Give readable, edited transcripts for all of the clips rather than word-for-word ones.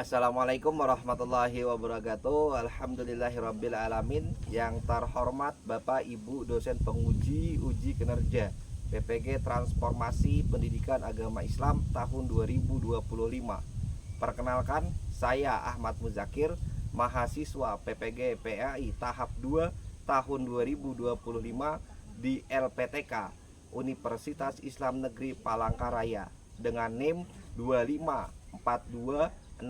Assalamualaikum warahmatullahi wabarakatuh. Alhamdulillahirabbil alamin. Yang terhormat Bapak Ibu dosen penguji uji kinerja PPG Transformasi Pendidikan Agama Islam tahun 2025. Perkenalkan, saya Ahmad Muzakir, mahasiswa PPG PAI tahap 2 tahun 2025 di LPTK Universitas Islam Negeri Palangkaraya dengan NIM 25426731530.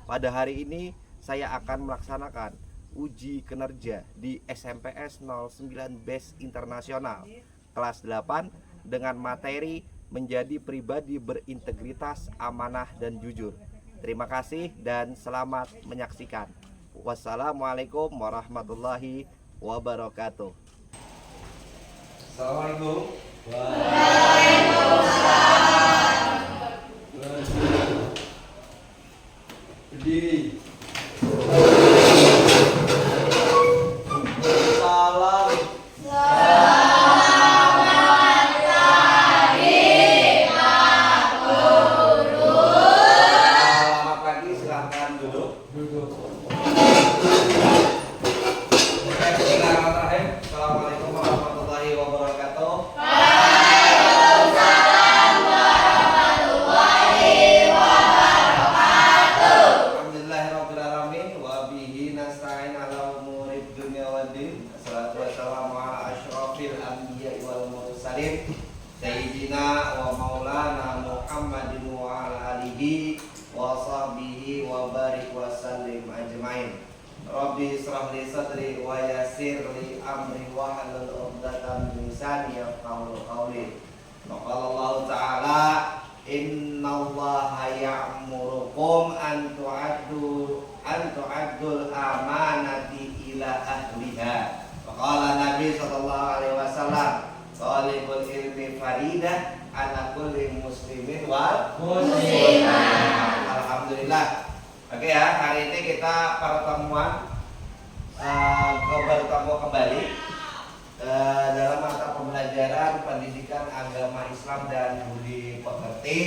Pada hari ini saya akan melaksanakan uji kinerja di SMPS 09 Base Internasional kelas 8 dengan materi menjadi pribadi berintegritas, amanah dan jujur. Terima kasih dan selamat menyaksikan. Wassalamualaikum warahmatullahi wabarakatuh. Assalamualaikum. Berdiri. Salam. Selamat pagi, silahkan duduk. Bismillahirrahmanirrahim. Assalamualaikum warahmatullahi wabarakatuh. Alhamdulillahirabbil alamin wa bihi nasta'in ala umurid dunya waddin. Assalatu wassalamu ala asyrafil anbiya'i wal mursalin sayyidina wa maulana Muhammadin wa ala alihi wa sahbihi wa barik wa sallim ajmain. Rabbi israh li sadri wa yassir li amri wa halul 'uqdatam min lisani yafqahu qawli. Qala Allah Ta'ala, innallaha ya'murukum an tu'addul amanati ila ahliha. Qala Nabi sallallahu alaihi wasallam, talibul ilmi faridah ala kulli muslimin wal muslimah. Alhamdulillah. Oke ya, hari ini kita pertemuan bertemu kembali dalam mata pembelajaran pendidikan agama Islam dan budi pekerti.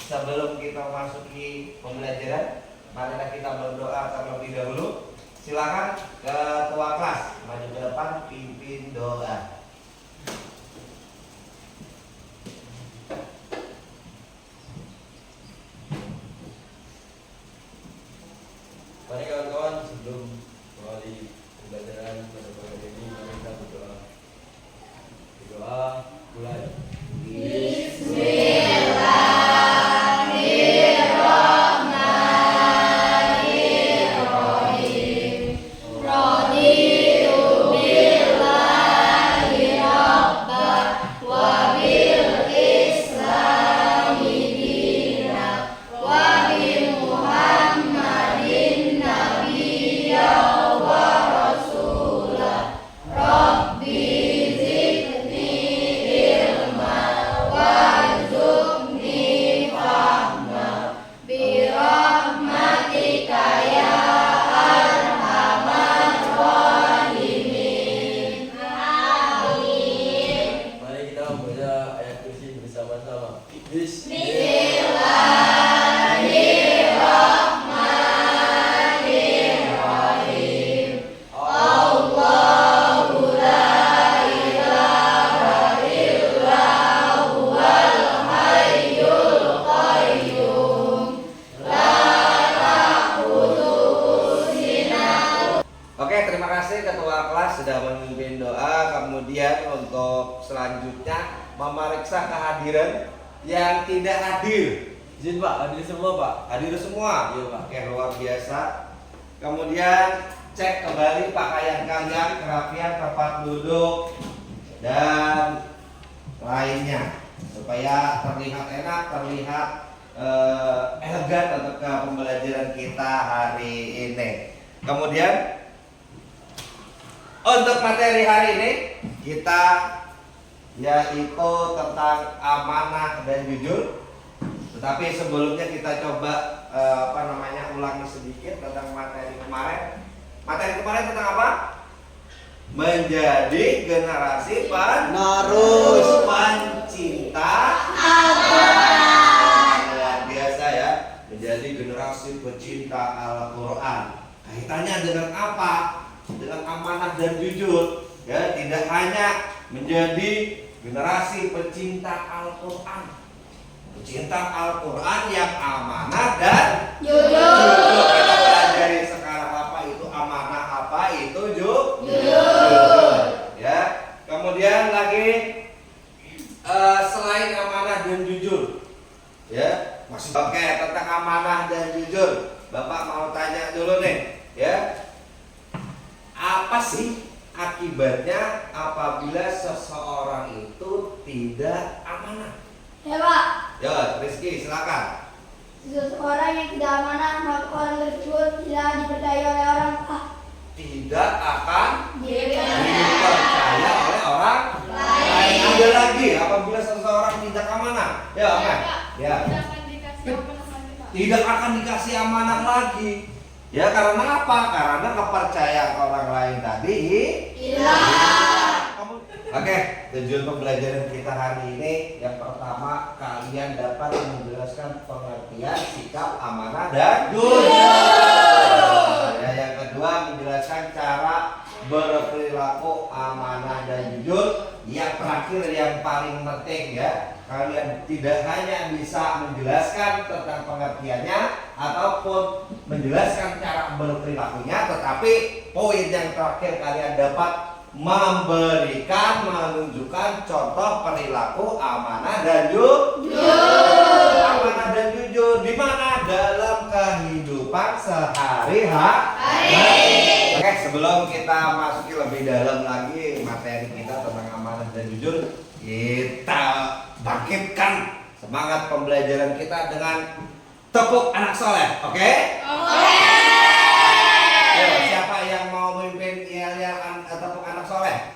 Sebelum kita masuki pembelajaran, marilah kita berdoa terlebih dahulu. Silakan ketua kelas maju ke depan, pimpin doa. Mari kawan-kawan, sebelum mengawali pembelajaran pada pagi ini, mari kita berdoa. Berdoa mulai. Mari kita membaca ayat kursi bersama-sama. Oke, terima kasih ketua kelas sudah memimpin doa. Kemudian untuk selanjutnya memeriksa kehadiran yang tidak hadir. Izin Pak, hadir semua Pak. Hadir semua. Iya, Pak. Oke, luar biasa. Kemudian cek kembali pakaian kalian, kerapian tempat duduk dan lainnya supaya terlihat enak, terlihat elegan untuk pembelajaran kita hari ini. Kemudian untuk materi hari ini kita yaitu tentang amanah dan jujur. Tetapi sebelumnya kita coba ulangi sedikit tentang materi kemarin. Materi kemarin tentang apa? Menjadi generasi penerus pencinta agama. generasi pecinta Al-Quran. Kaitannya dengan apa? Dengan amanah dan jujur. Ya, tidak hanya menjadi generasi pecinta Al-Quran, pecinta Al-Quran yang amanah dan jujur. Kita pelajari sekarang apa itu amanah, apa itu jujur. Ya. Kemudian lagi selain amanah dan jujur, ya masih oke tentang amanah dan jujur. Bapak mau tanya dulu nih, ya apa sih akibatnya apabila seseorang itu tidak amanah? Ya Pak, Ya, Rizky silakan. seseorang yang tidak amanah maka orang tersebut tidak dipercaya oleh orang Tidak akan dipercaya. dipercaya oleh orang lain. Ada lagi apabila seseorang tidak amanah. Ya, Ahmad. Ya. Tidak akan dikasih amanah lagi. Ya, karena apa? Karena kepercayaan orang lain tadi hilang. Oke, tujuan pembelajaran kita hari ini yang pertama kalian dapat menjelaskan pengertian sikap amanah dan jujur. Ya, yang kedua menjelaskan cara berperilaku amanah dan jujur. Yang terakhir yang paling penting ya, kalian tidak hanya bisa menjelaskan tentang pengertiannya ataupun menjelaskan cara berperilakunya, tetapi poin yang terakhir kalian dapat menunjukkan contoh perilaku amanah dan jujur. Amanah dan jujur di mana? Dalam kehidupan sehari-hari. Oke, sebelum kita masuki lebih dalam lagi materi kita tentang amanah dan jujur, kita bangkitkan semangat pembelajaran kita dengan tepuk anak soleh. Oke? Ayo, siapa yang mau memimpin yel-yel tepuk anak soleh?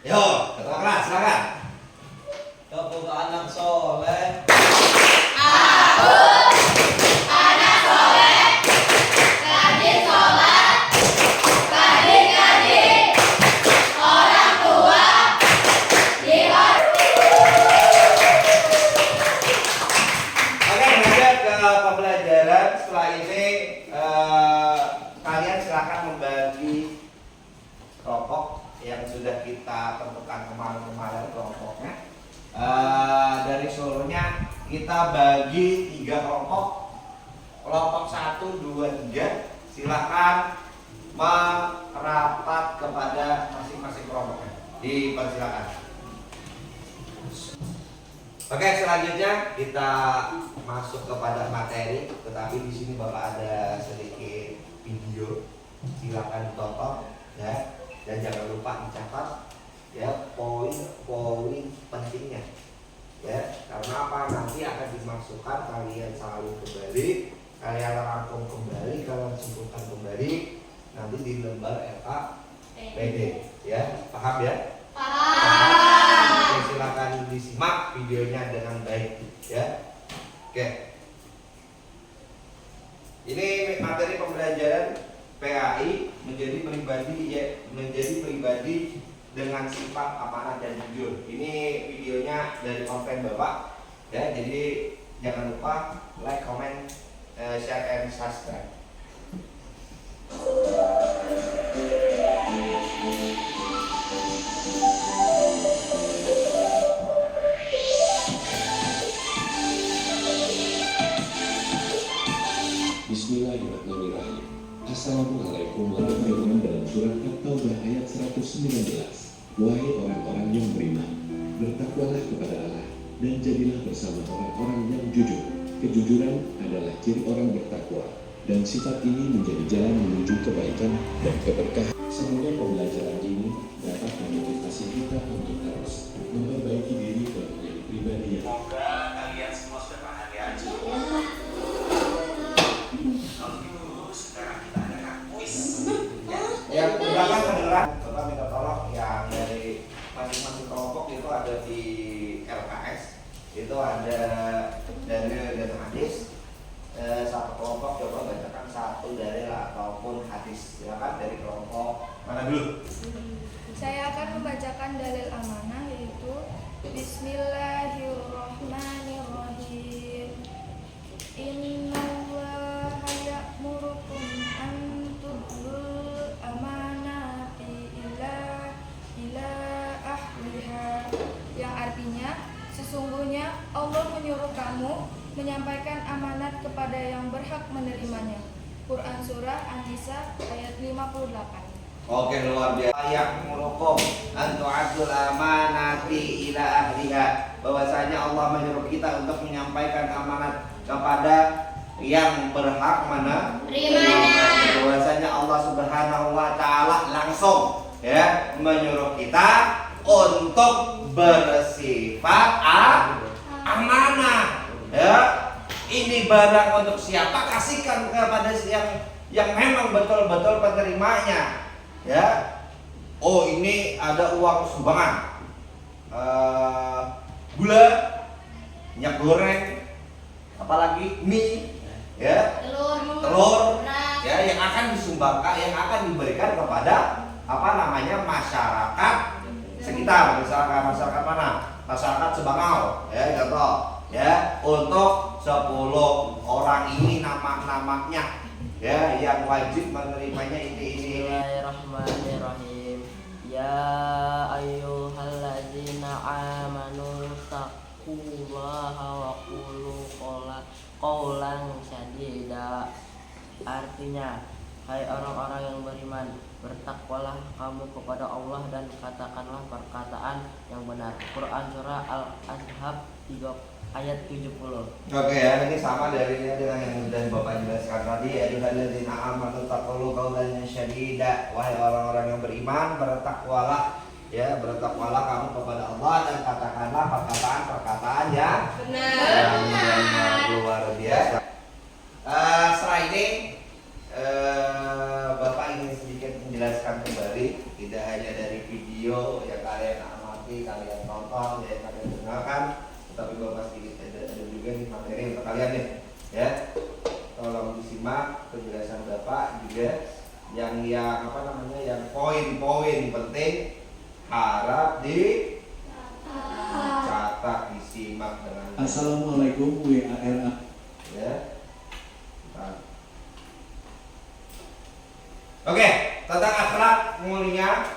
Yo, ketua kelas, silakan. Tepuk anak soleh. Oke, lanjut ke pembelajaran. Setelah ini kalian silakan membagi kelompok yang sudah kita tentukan kemarin kelompoknya. Dari seluruhnya kita bagi 3 kelompok. Kelompok 1, 2, 3. Silakan merapat kepada masing-masing kelompoknya. Dipersilakan. Oke, selanjutnya kita masuk kepada materi, tetapi di sini Bapak ada sedikit video, silakan ditonton ya, dan jangan lupa dicatat ya poin-poin pentingnya ya, karena apa, nanti akan dimasukkan, kalian salin kembali, kalian rangkum kembali, kalian simpulkan kembali nanti di lembar LKPD ya, paham ya? Oke, silakan disimak videonya dengan baik ya. Oke. Ini materi pembelajaran PAI menjadi pribadi dengan sifat amanah dan jujur. Ini videonya dari konten Bapak ya. Jadi jangan lupa like, comment, share and subscribe. Bismillahirrahmanirrahim. Assalamualaikum warahmatullahi wabarakatuh. Dalam surat At-Taubah ayat 119, wahai orang-orang yang beriman, bertakwalah kepada Allah dan jadilah bersama orang-orang yang jujur. Kejujuran adalah ciri orang bertakwa, dan sifat ini menjadi jalan menuju kebaikan dan keberkahan. Semoga pembelajaran ini dapat memotivasi kita untuk terus memperbaiki diri dan menjadi pribadi yang Semoga kalian semua sudah paham ya. Kalau gitu sekarang kita adakan kuis. Yang pertama kedengeran, Bapak minta tolong yang dari masing-masing kelompok itu ada di LKS, itu ada dalil dan hadis. Satu kelompok coba bacakan satu dalil ataupun hadis. Silakan dari kelompok mana dulu? Saya akan membacakan dalil amanah, yaitu Bismillahirrahmanirrahim. Innallaha kamu menyampaikan amanat kepada yang berhak menerimanya. Quran Surah An-Nisa ayat 58. Oke, luar biasa. Ya'murukum an tu'addul amanati ila ahliha. Bahwasanya Allah menyuruh kita untuk menyampaikan amanat kepada yang berhak menerimanya. Bahwasanya Allah Subhanahu wa taala langsung menyuruh kita untuk bersifat amanah. Ini barang untuk siapa? Kasihkan kepada yang memang betul-betul penerimanya. Oh, ini ada uang sumbangan, gula, minyak goreng, apalagi mie, telur, yang akan disumbangkan, yang akan diberikan kepada masyarakat sekitar, misalkan masyarakat mana? Masyarakat Sebangau, contoh, untuk 10 orang ini namanya. Yang wajib menerimanya ini. Bismillahirrahmanirrahim. Ya ayyuhalladzina amanu taqullaha wa qulu qawlan sadida. Artinya, hai orang-orang yang beriman, bertakwalah kamu kepada Allah dan katakanlah perkataan yang benar. Quran Surah Al-Ahzab ayat 70. Oke, ini sama dengan yang sudah Bapak jelaskan tadi. Ayyuhalladzina amanu taqullu qawlan syadida. Wahai orang-orang yang beriman, bertakwalah kamu kepada Allah dan katakanlah perkataan yang benar. Luar biasa. Setelah ini Bapak ingin sedikit menjelaskan kembali, tidak hanya dari video yang kalian amati, kalian tonton, yang kalian dengarkan, tapi Bapak sedikit ada juga nih materi untuk kalian nih, tolong disimak penjelasan Bapak juga yang poin-poin penting harap dicatat, disimak dengan Assalamualaikum WARA. Oke, tentang akhlak mulia,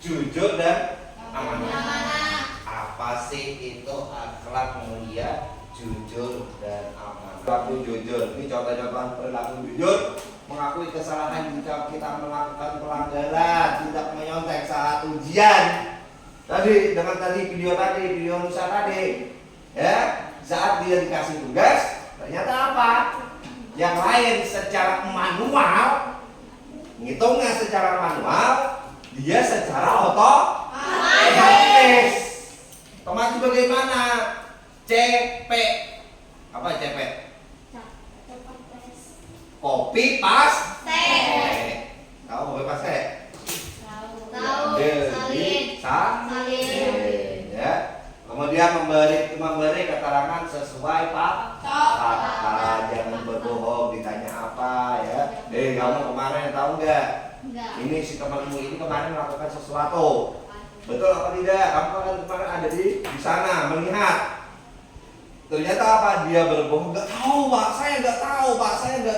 jujur dan amanah. Apa sih itu akhlak mulia, jujur dan amanah? Perilaku jujur, ini contoh-contoh perilaku jujur: mengakui kesalahan jika kita melakukan pelanggaran, tidak menyontek saat ujian. Dengan video Nusa tadi, saat dia dikasih tugas, ternyata apa? Yang lain secara manual, ngitungnya secara manual, dia secara otomatis. Otomatis bagaimana? CP. Apa CP? Copy paste. Tahu copy paste? Tahu. Salin. Kemudian memberi keterangan sesuai fakta. Jangan berbohong ditanya apa, kamu kemarin tahu nggak? Ini si temanmu ini kemarin melakukan sesuatu. Betul apa tidak? Kamu kan kemarin ada di sana melihat. Ternyata apa? Dia berbohong. Nggak tahu Pak, saya nggak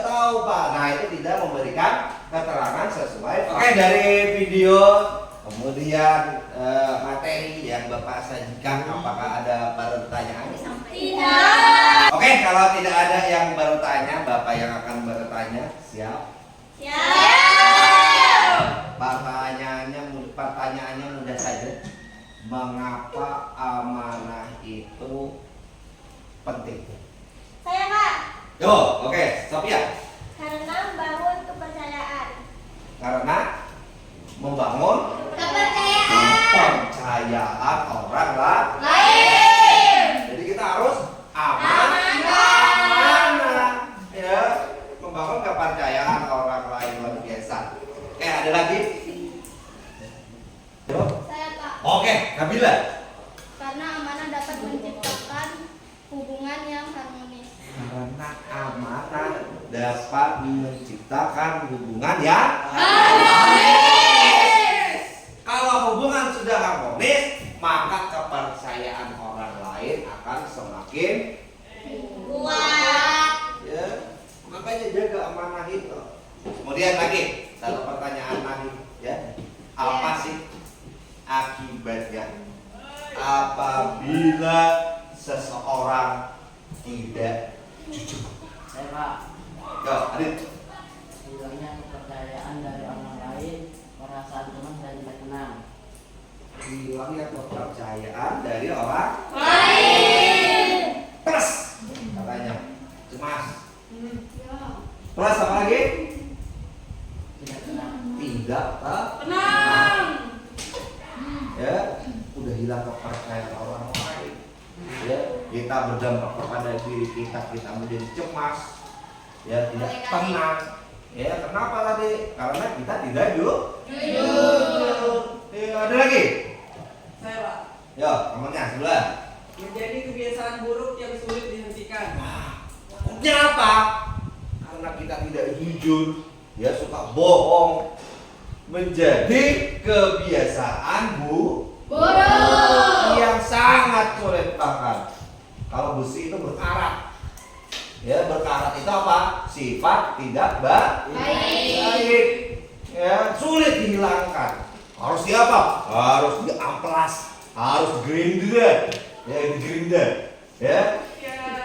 tahu Pak. Nah, itu tidak memberikan keterangan sesuai. Oke, dari video kemudian materi yang Bapak sajikan, apakah ada pertanyaan? Tidak. Oke, kalau tidak ada yang bertanya, Bapak yang akan bertanya siap? Pertanyaannya mudah saja. Mengapa amanah itu penting? Saya Kak. Oke, Sophia. Karena membangun kepercayaan. Karena membangun kepercayaan orang lain. Jadi kita harus amanah, membangun kepercayaan orang lain. Luar biasa. Oke, ada lagi? Saya Kak. Oke, Nabila. Karena amanah dapat menciptakan hubungan yang harmonis. Karena amanah dapat menciptakan hubungan yang Kalau hubungan sudah harmonis, maka kepercayaan orang lain akan semakin Kuat. Makanya jaga amanah itu. Kemudian lagi satu pertanyaan lagi, apa sih akibatnya apabila seseorang tidak jujur. Saya Pak, Yo, Adit. hilangnya kepercayaan dari orang lain, perasaan cemas dan tidak tenang. Hilangnya kepercayaan dari orang Lain. plus katanya cemas. Plus apa lagi? Tidak tenang. Tidak Tenang. ya, udah hilang kepercayaan orang lain. Ya, kita berdampak kepada diri kita menjadi cemas, ya tidak tenang. Ya, kenapa tadi? Karena kita tidak jujur. Ya, ada lagi? Saya Pak, Yo, kamarnya sebelah. menjadi kebiasaan buruk yang sulit dihentikan. Maksudnya apa? Karena kita tidak jujur, ya suka bohong, menjadi kebiasaan Buruk. yang sangat sulit bahkan. Kalau besi itu berkarat, ya berkarat itu apa? Sifat tidak baik, ya sulit dihilangkan. Harus diapa? Harus diamplas, harus gerinda, ya digerinda, ya.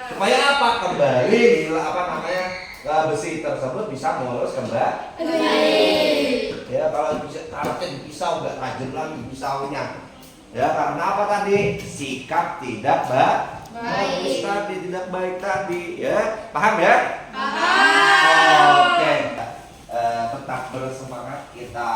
Supaya apa? Kembali apa namanya besi tersebut bisa mulus kembali. Ya kalau bisa karatnya dipisau nggak tajam lagi pisaunya. Ya karena apa tadi? Sikap tidak bagus tadi, tidak baik tadi. Ya paham ya? Paham. Oke. Tetap bersemangat, kita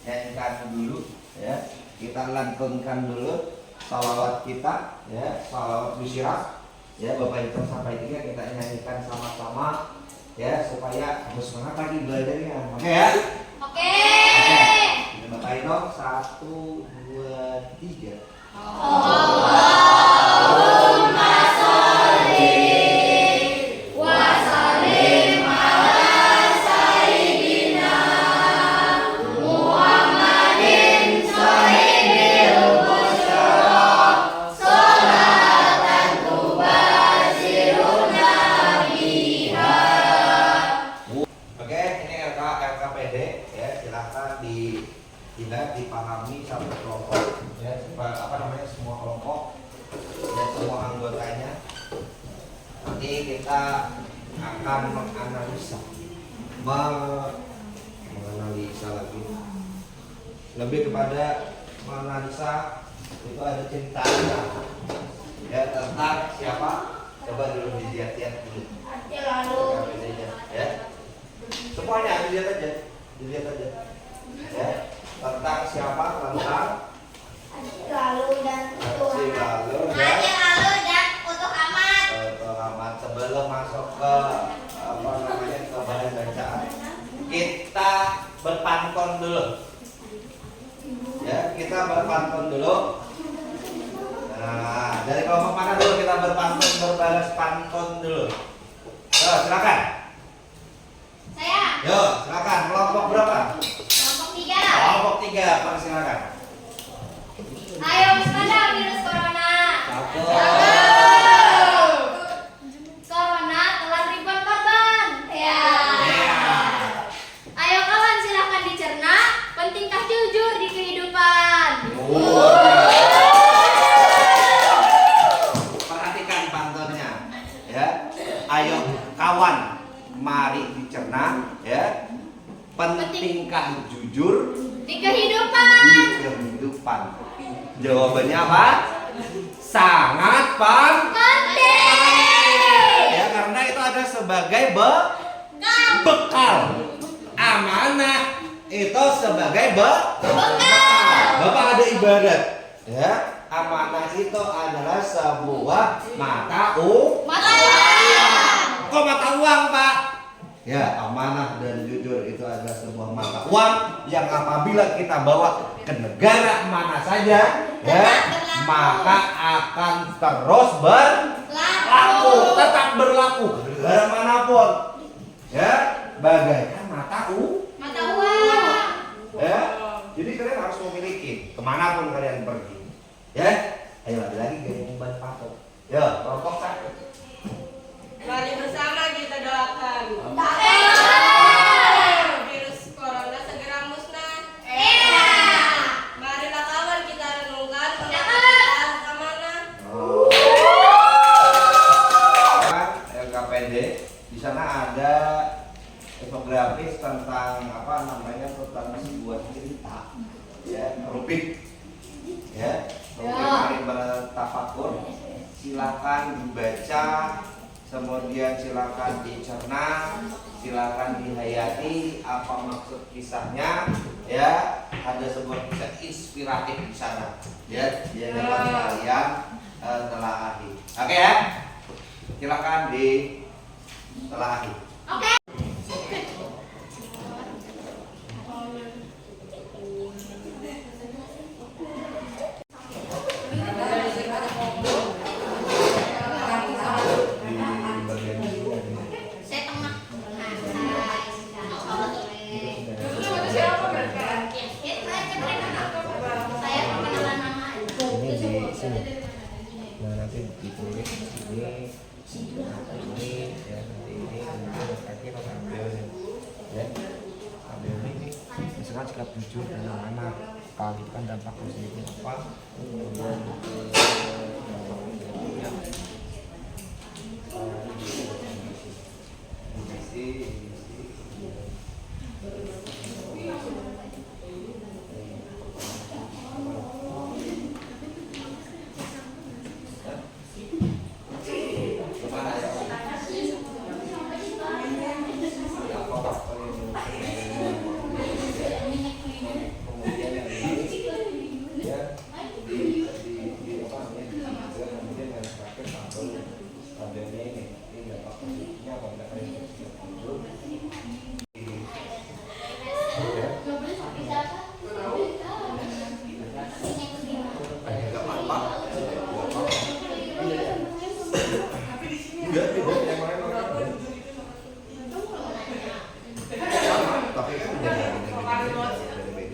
nyanyikan dulu. Ya kita lantunkan dulu salawat kita. Ya salawat Busyirah. Ya Bapak Ibu sampai 3 kita nyanyikan sama-sama ya supaya semangat lagi belajarnya. Oke ya? Oke. Kita Bapak Ibu 1, 2, 3. Allahumma sholli wa sallim ala sayyidina Muhammadin sahibil busyara sholatan tubashiruna biha. Oke, ini LKPD ya, silahkan dipahami satu kelompok ya, apa namanya semua kelompok dan semua anggotanya. Nanti kita akan menganalisa lagi, lebih kepada menganalisa itu ada ceritanya ya tentang siapa. Coba dulu dilihat-lihat dulu. Lalu LKPD-nya, ya. Semuanya dilihat aja, ya tentang siapa tentang dan si lalu ya lalu dan untuk amat. amat. Sebelum masuk ke apa namanya ke bahan bacaan, kita berpantun dulu ya, kita berpantun dulu. Nah dari kelompok mana dulu kita berpantun, berbalas pantun dulu. Yo silakan. Saya Yo silakan, kelompok berapa? kelompok 3. Kelompok 3, persilakan. Ayo waspada virus corona. Corona telah ribuan korban. Ya. Ayo kawan silahkan dicerna. Pentingkah jujur di kehidupan? Perhatikan pantunnya ya. Ayo kawan, mari dicerna ya. Pentingkah jujur Di kehidupan. di kehidupan? Jawabannya apa? Sangat Penting. ya, karena itu ada sebagai bekal. Amanah itu sebagai bekal. Bapak ada ibarat ya. Amanah itu adalah sebuah mata uang. Mata uang. Kok mata uang, Pak? Ya, amanah dan jujur itu adalah sebuah mata uang yang apabila kita bawa ke negara mana saja, ya, maka akan terus berlaku, tetap berlaku ke negara manapun. Ya, bagaikan mata uang. Mata uang. Ya, jadi kalian harus memiliki kemanapun kalian pergi. Ya, ayo lagi gaya membuat patok. Ya, kelompok 1. Mari bersama kita doakan. Virus corona segera musnah. Marilah kawan kita renungkan undang-undang amanah. pede. Di sana ada infografis tentang tentang sebuah cerita, ya, rubik, ya, rubik mari bertafakur. Silakan dibaca, kemudian silakan dicerna, silakan dihayati apa maksud kisahnya, ya. Ada sebuah kisah inspiratif di sana, ya, dia dapat kalian telaahi. Oke ya, silakan ditelaah. Oke. Saya tengah. Saya perkenalan nama. Ini di sini. Nah, nanti ditulis ini ya, nanti ini kemudian kaki harus ambil ya, ambil ini misalkan sikap jujur dengan anak itu kan dampak positifnya apa, kemudian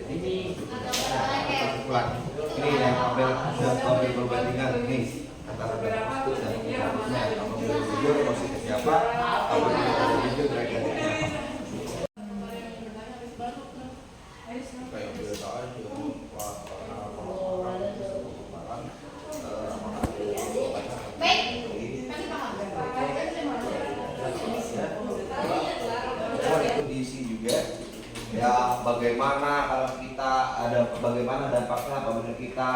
ini yang tabel perbandingan ini antara itu dan harusnya apabila jujur positif siapa, apabila tidak jujur mereka siapa. Kayak berita aja, itu diisi juga. Ya, bagaimana kalau kita bagaimana dampaknya apabila kita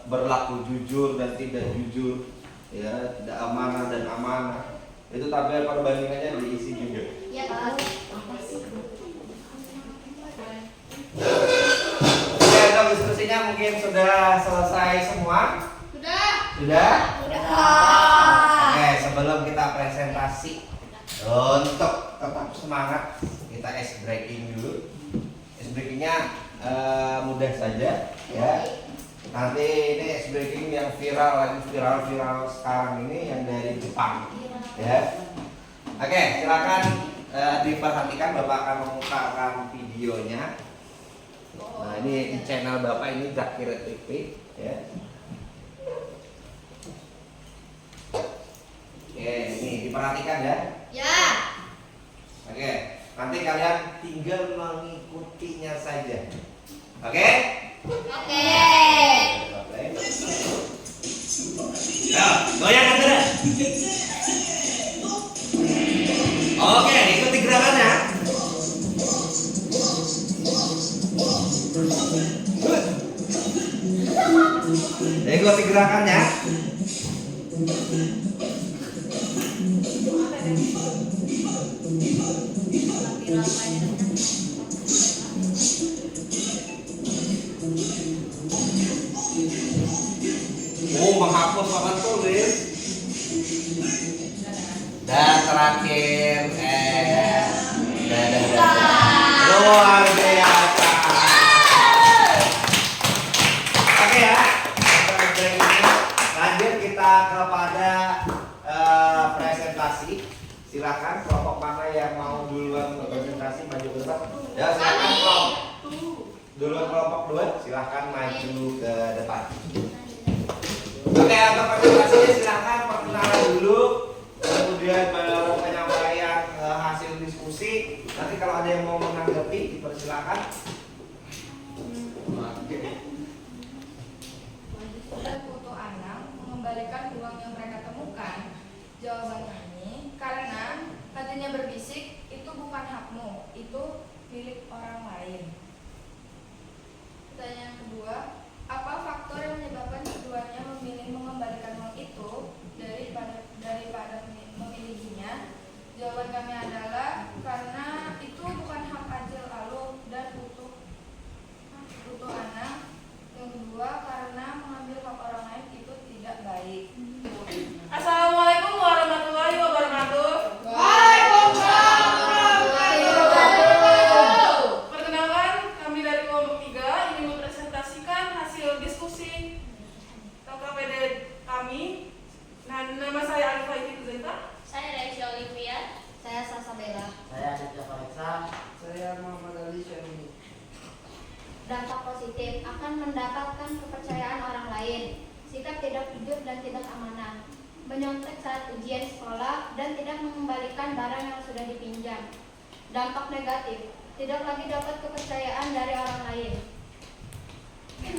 berlaku jujur dan tidak jujur, ya, tidak amanah dan amanah. Itu tabel perbandingannya diisi juga. Ya, Pak. Oke, untuk diskusinya mungkin sudah selesai semua. Sudah. Sudah? Sudah. Oke, sebelum kita presentasi, untuk tetap semangat, kita ice breaking dulu. Ice breakingnya mudah saja, ya. Nanti ini ice breaking yang viral sekarang ini yang dari Jepang, ya. Oke, silakan diperhatikan, Bapak akan membukakan videonya. Nah, ini channel Bapak ini Zakir TV, ya. Oke, ini diperhatikan ya. Ya. Oke, nanti kalian tinggal mengikutinya saja. Oke? Oke. Ya, goyang aja. Oke, ikuti gerakannya. Ikuti gerakannya. Oh, menghapus papan tulis. Dan terakhir luar biasa. Oke ya, lanjut kita kepada presentasi. Silakan kelompok mana yang mau duluan presentasi maju ke depan. Ya, silakan duluan kelompok 2, silakan maju ke depan. Oke, untuk presentasinya silakan perkenalan dulu, kemudian baru penyampaian hasil diskusi. Nanti kalau ada yang mau menanggapi, dipersilakan. Dan foto anak mengembalikan uang yang mereka temukan. Jawabannya Jawaban kami adalah karena itu bukan hak ajal alum dan utuh anak. Yang kedua, karena mengambil hak orang lain itu tidak baik. Assalamualaikum warahmatullahi wabarakatuh. Perkenalkan, kami dari kelompok 3 ingin mempresentasikan hasil diskusi KKPD kami. Nah, nama saya Alifah Ibu Zenta. Saya Raisya Olivia. Saya Sasa Bella. Saya Aditya Fareksa. Saya Muhammad Ali Syaruni. Dampak positif akan mendapatkan kepercayaan orang lain, sikap tidak jujur dan tidak amanah, menyontek saat ujian sekolah dan tidak mengembalikan barang yang sudah dipinjam. Dampak negatif, tidak lagi dapat kepercayaan dari orang lain.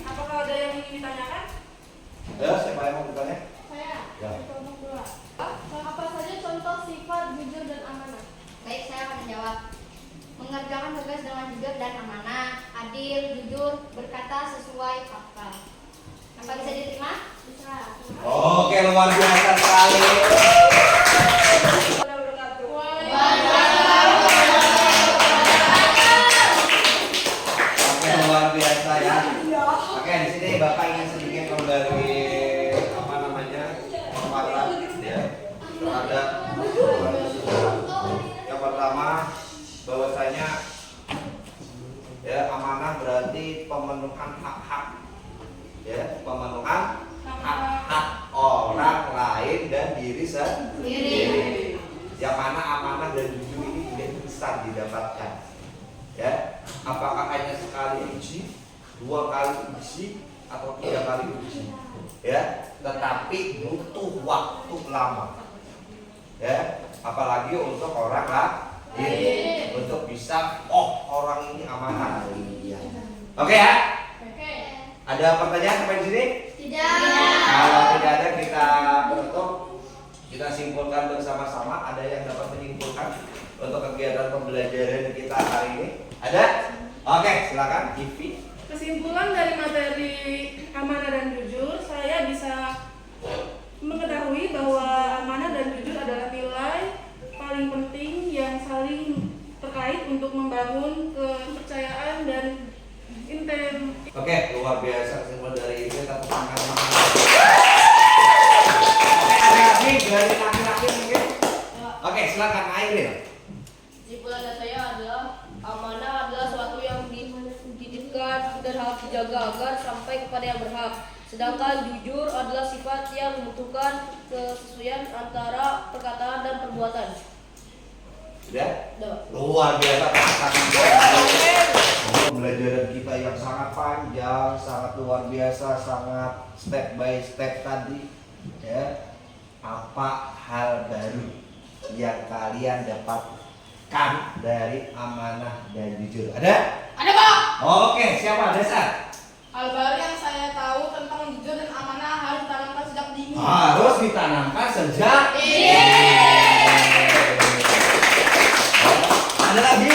Apakah ada yang ingin ditanyakan? Ya, siapa yang mau bertanya? Saya Ya. kelompok 2. Apa saja contoh sifat jujur dan amanah? Baik, saya akan menjawab. Mengerjakan tugas dengan jujur dan amanah, adil, jujur, berkata sesuai fakta. Apa bisa diterima? Bisa. Oke, luar biasa sekali. Wabarakatuh. Oke, luar biasa ya. Oke, di sini Bapak ingin sedikit memberi apa namanya penguatan ya terhadap yang pertama bahwasanya ya amanah berarti pemenuhan hak-hak ya pemenuhan hak-hak orang lain dan diri sendiri. Yang mana amanah dan jujur ini tidak bisa didapatkan. Ya, apakah hanya sekali uji, 2 kali uji, atau 3 kali uji? Ya, tetapi butuh waktu lama. Ya, apalagi untuk orang lain, untuk bisa orang ini amanah. Iya. Oke ya? Ada pertanyaan sampai di sini? Tidak. Kalau tidak ada kita penutup, kita simpulkan bersama-sama. Ada yang dapat menyimpulkan untuk kegiatan pembelajaran kita hari ini? Ada? Oke, silakan Ivi. Kesimpulan dari materi amanah dan jujur, saya bisa mengetahui bahwa amanah dan jujur adalah nilai paling penting yang saling terkait untuk membangun kepercayaan dan Oke, luar biasa kesimpulan dari Ivi. Tepuk tangan. Ada lagi dari laki-laki mungkin? Oke, silakan Airin. Kesimpulan saya adalah amanah adalah suatu yang dititipkan dan harus dijaga agar sampai kepada yang berhak. Sedangkan jujur adalah sifat yang membutuhkan kesesuaian antara perkataan dan perbuatan. Sudah? Udah. Luar biasa. Pembelajaran kita yang sangat panjang, sangat luar biasa, sangat step by step tadi. Ya, apa hal baru yang kalian dapatkan dari amanah dan jujur? Ada? Ada, Pak. Oke, siapa? Desa. Hal baru yang saya tahu tentang jujur dan amanah harus ditanamkan sejak dini. Harus ditanamkan sejak dini. Ada lagi?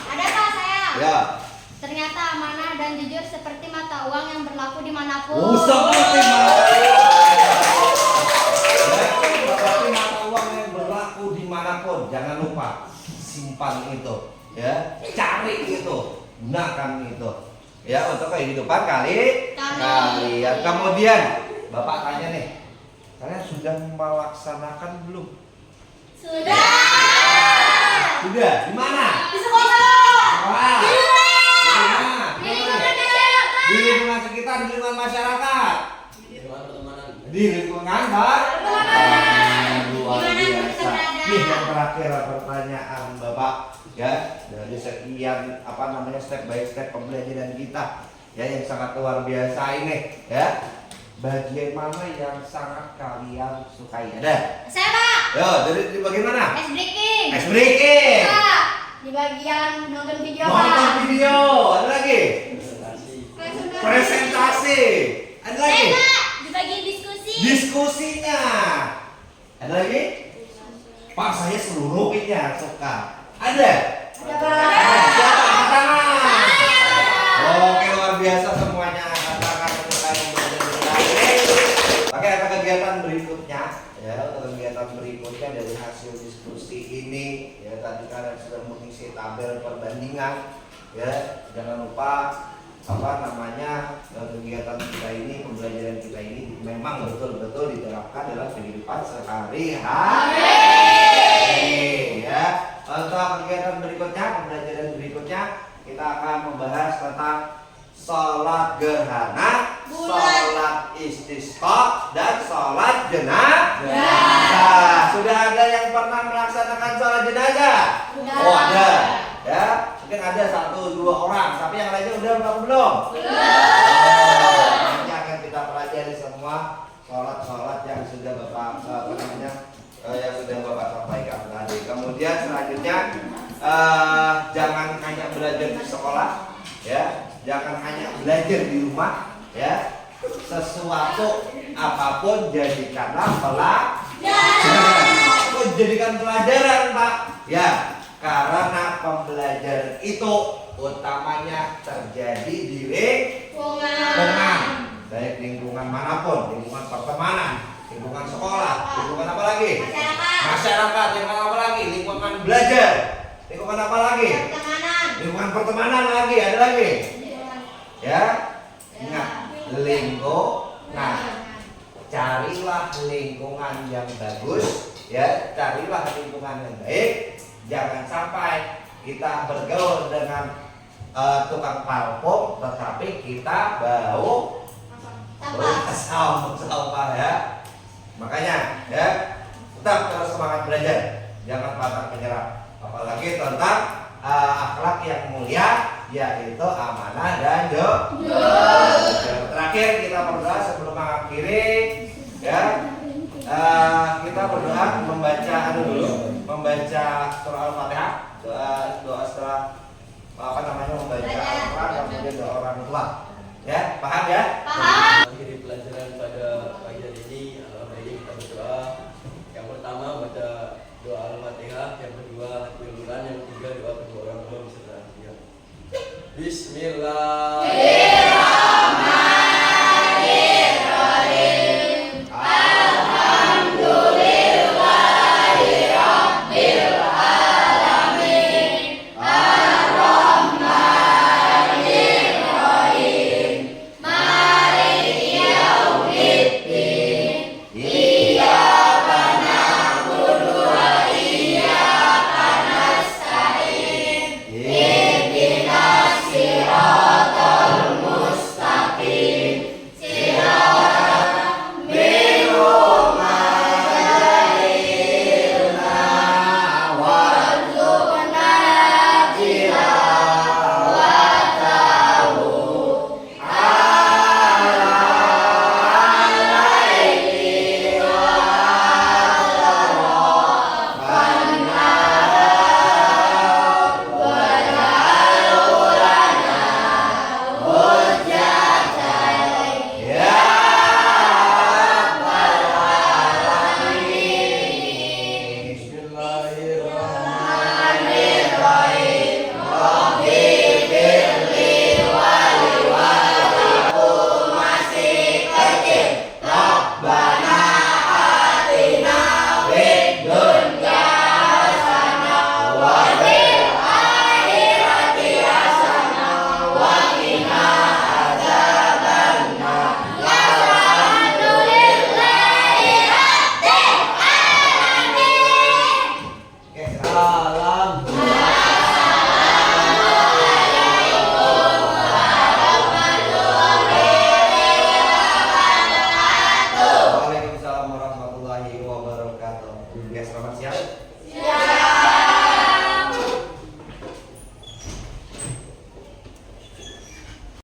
Ada Pak saya. Ya. Ternyata amanah dan jujur seperti mata uang yang berlaku dimanapun. Seperti mata uang yang berlaku dimanapun. Jangan lupa simpan itu, ya, cari itu, gunakan itu, ya, untuk kehidupan kalian. Kemudian Bapak tanya nih, kalian sudah melaksanakan belum? Sudah. Sudah. Di mana? Di sekolah. Sekolah. Di mana? Di lingkungan masyarakat. Di lingkungan sekitar, di lingkungan masyarakat. Di lingkungan luar biasa. Nih yang terakhir pertanyaan Bapak, ya, dari sekian step by step pembelajaran kita, ya, yang sangat luar biasa ini, ya. Bagian mana yang sangat kalian sukai? Ada? Saya Pak. Yo, dari bagian mana? Ice breaking. Ice breaking. Pak. Di bagian nonton video Pak. Nonton video. Ada lagi? Presentasi. Ada lagi? Di bagian diskusi. Diskusinya. Ada lagi? Pak, saya seluruhnya suka. Ada? Ada Pak. Siapa? Angkat tangan. Oke, luar biasa semuanya. Angkat tangan untuk kalian belajar. Oke, ada kegiatan berikutnya. Ya, untuk kegiatan kegiatan berikutnya dari hasil diskusi ini ya, tadi kalian sudah mengisi tabel perbandingan ya. Jangan lupa kegiatan kita ini, pembelajaran kita ini memang betul-betul diterapkan dalam kehidupan sehari-hari ya. Untuk kegiatan berikutnya, pembelajaran berikutnya kita akan membahas tentang sholat gerhana, sholat istisqa, dan sholat jenazah. Sudah ada yang pernah melaksanakan sholat jenazah? Oh ada, ya. Mungkin ada 1-2 orang, tapi yang lainnya udah belum? Nanti akan kita pelajari semua sholat yang sudah bapak yang sudah bapak sampaikan tadi. Kemudian selanjutnya jangan hanya belajar di sekolah, ya. Jangan hanya belajar di rumah, ya. Sesuatu apapun jadikanlah pelajaran. Kok jadikan pelajaran, Pak? Ya, karena pembelajaran itu utamanya terjadi di lingkungan, baik lingkungan manapun, lingkungan pertemanan, lingkungan sekolah, lingkungan apa lagi? Masyarakat, lingkungan apa lagi? Lingkungan belajar, lingkungan apa lagi? Lingkungan pertemanan lagi, ada lagi? Ya, ingat lingkungan. Carilah lingkungan yang bagus, ya. Carilah lingkungan yang baik. Jangan sampai kita bergaul dengan tukang parfum, tetapi kita bau sampah ya. Makanya, ya, tetap terus semangat belajar, jangan pantang menyerah. Apalagi tentang akhlak yang mulia, yaitu amanah dan jujur. Terakhir kita berdoa sebelum mengakhiri, ya. Kita berdoa membaca membaca surah Al-Fatihah, doa setelah membaca Al-Quran, kemudian doa orang tua. Ya, paham ya? Paham. Akhiri pelajaran pada pagi hari ini, alhamdulillah kita berdoa. Yang pertama baca doa Al-Fatihah, yang kedua Al-Quran, yang ketiga doa kedua orang tua beserta. Bismillah.